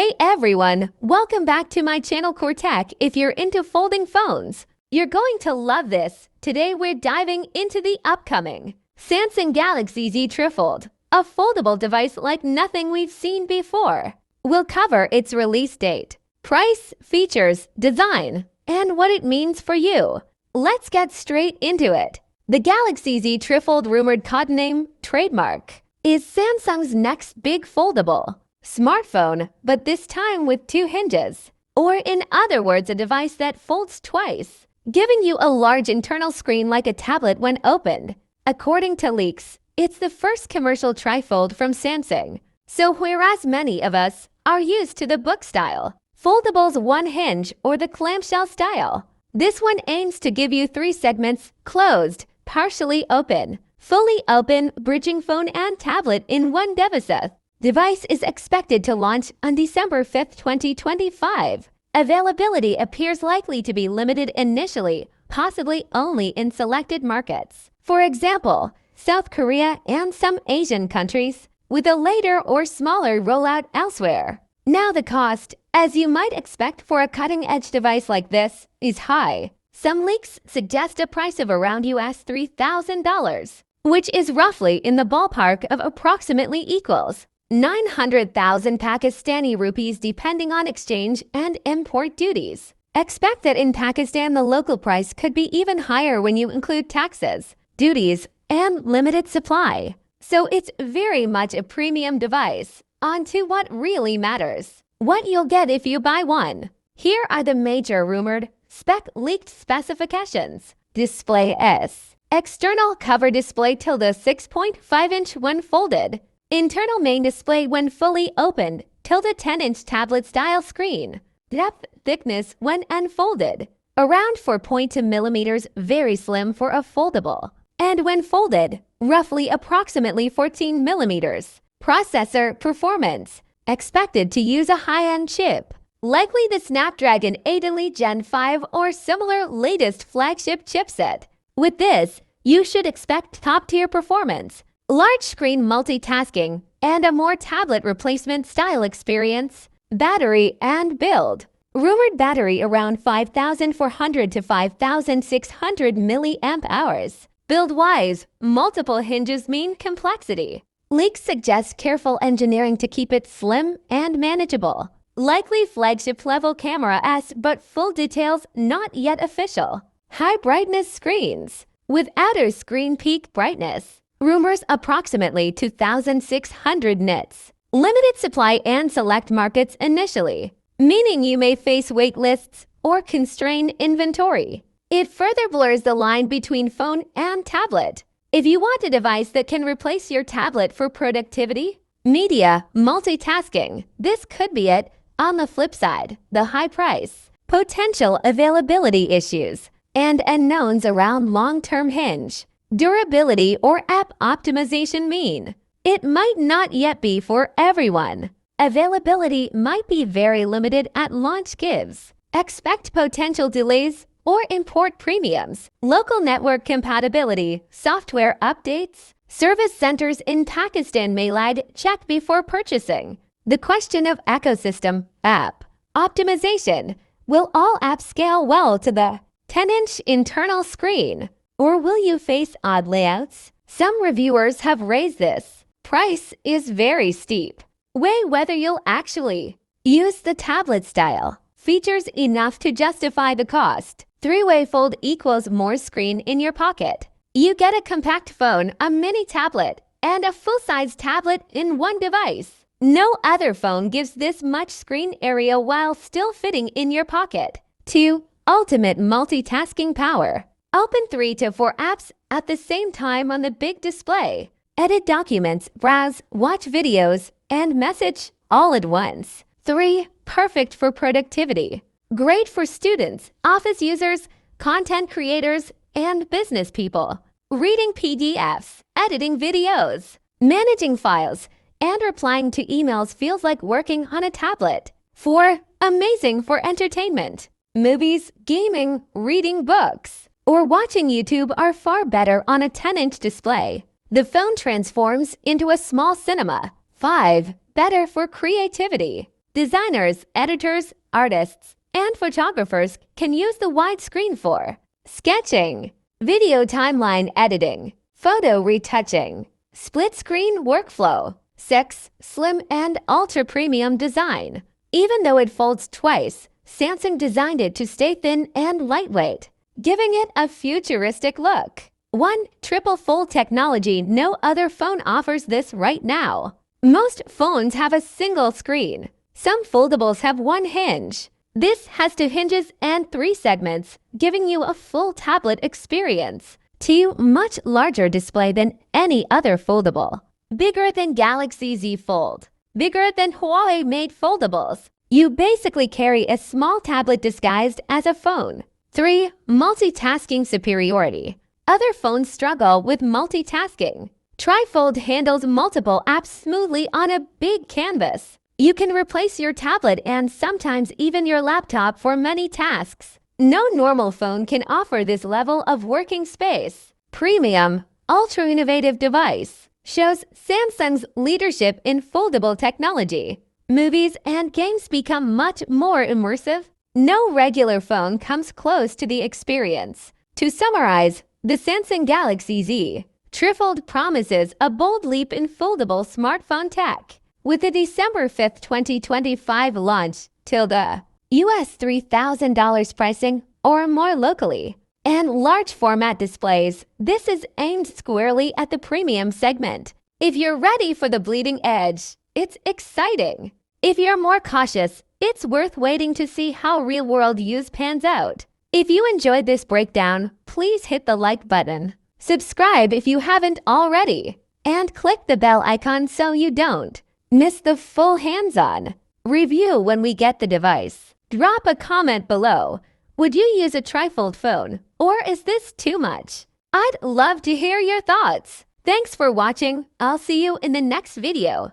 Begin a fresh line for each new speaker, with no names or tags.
Hey everyone, welcome back to my channel Core Tech. If you're into folding phones, you're going to love this. Today we're diving into the upcoming Samsung Galaxy Z Trifold, a foldable device like nothing we've seen before. We'll cover its release date, price, features, design, and what it means for you. Let's get straight into it. The Galaxy Z Trifold, rumored codename Trademark, is Samsung's next big foldable smartphone, but this time with two hinges, or in other words, a device that folds twice, giving you a large internal screen like a tablet when opened. According to leaks, it's the first commercial trifold from Samsung. So whereas many of us are used to the book style, foldable's one hinge or the clamshell style, this one aims to give you three segments: closed, partially open, fully open, bridging phone and tablet in one device. Device is expected to launch on December 5, 2025. Availability appears likely to be limited initially, possibly only in selected markets. For example, South Korea and some Asian countries, with a later or smaller rollout elsewhere. Now the cost, as you might expect for a cutting-edge device like this, is high. Some leaks suggest a price of around US $3,000, which is roughly in the ballpark of approximately equals 900,000 Pakistani rupees depending on exchange and import duties. Expect that in Pakistan the local price could be even higher when you include taxes, duties, and limited supply. So it's very much a premium device. On to what really matters: what you'll get if you buy one. Here are the major rumored leaked specifications. Display S. External cover display tilde 6.5-inch when folded. Internal main display when fully opened, tilde 10-inch tablet-style screen. Depth, thickness when unfolded, around 4.2 millimeters, very slim for a foldable. And when folded, roughly approximately 14 millimeters. Processor performance, expected to use a high-end chip, likely the Snapdragon 8 Elite Gen 5 or similar latest flagship chipset. With this, you should expect top-tier performance, large screen multitasking, and a more tablet replacement style experience. Battery and build. Rumored battery around 5,400 to 5,600 milliamp hours. Build-wise, multiple hinges mean complexity. Leaks suggest careful engineering to keep it slim and manageable. Likely flagship-level camera S, but full details not yet official. High brightness screens, with outer screen peak brightness. Rumors approximately 2,600 nits. Limited supply and select markets initially, meaning you may face wait lists or constrained inventory. It further blurs the line between phone and tablet. If you want a device that can replace your tablet for productivity, media, multitasking, this could be it. On the flip side, the high price, potential availability issues, and unknowns around long-term hinge, durability, or app optimization mean it might not yet be for everyone. Availability might be very limited at launch. Expect potential delays or import premiums. Local network compatibility, software updates, service centers in Pakistan may lag. Check before purchasing. The question of ecosystem, app optimization. Will all apps scale well to the 10-inch internal screen? Or will you face odd layouts? Some reviewers have raised this. Price is very steep. Weigh whether you'll actually use the tablet style. Features enough to justify the cost. Three-way fold equals more screen in your pocket. You get a compact phone, a mini tablet, and a full-size tablet in one device. No other phone gives this much screen area while still fitting in your pocket. 2. Ultimate multitasking power. Open 3 to 4 apps at the same time on the big display. Edit documents, browse, watch videos, and message all at once. 3. Perfect for productivity. Great for students, office users, content creators, and business people. Reading PDFs, editing videos, managing files, and replying to emails feels like working on a tablet. 4. Amazing for entertainment. Movies, gaming, reading books, or watching YouTube are far better on a 10-inch display. The phone transforms into a small cinema. 5. Better for creativity. Designers, editors, artists, and photographers can use the widescreen for sketching, video timeline editing, photo retouching, split-screen workflow, 6, slim and ultra-premium design. Even though it folds twice, Samsung designed it to stay thin and lightweight, giving it a futuristic look. 1. Triple fold technology. No other phone offers this right now. Most phones have a single screen. Some foldables have one hinge. This has 2 hinges and 3 segments, giving you a full tablet experience. 2. Much larger display than any other foldable. Bigger than Galaxy Z Fold. Bigger than Huawei-made foldables. You basically carry a small tablet disguised as a phone. 3. Multitasking superiority. Other phones struggle with multitasking. Trifold handles multiple apps smoothly on a big canvas. You can replace your tablet and sometimes even your laptop for many tasks. No normal phone can offer this level of working space. Premium, ultra-innovative device. Shows Samsung's leadership in foldable technology. Movies and games become much more immersive. No regular phone comes close to the experience. To summarize, the Samsung Galaxy Z Trifold promises a bold leap in foldable smartphone tech. With the December 5, 2025 launch till the US $3,000 pricing or more locally, and large format displays, this is aimed squarely at the premium segment. If you're ready for the bleeding edge, it's exciting. If you're more cautious, it's worth waiting to see how real-world use pans out. If you enjoyed this breakdown, please hit the like button, subscribe if you haven't already, and click the bell icon so you don't miss the full hands-on review when we get the device. Drop a comment below. Would you use a trifold phone, or is this too much? I'd love to hear your thoughts. Thanks for watching. I'll see you in the next video.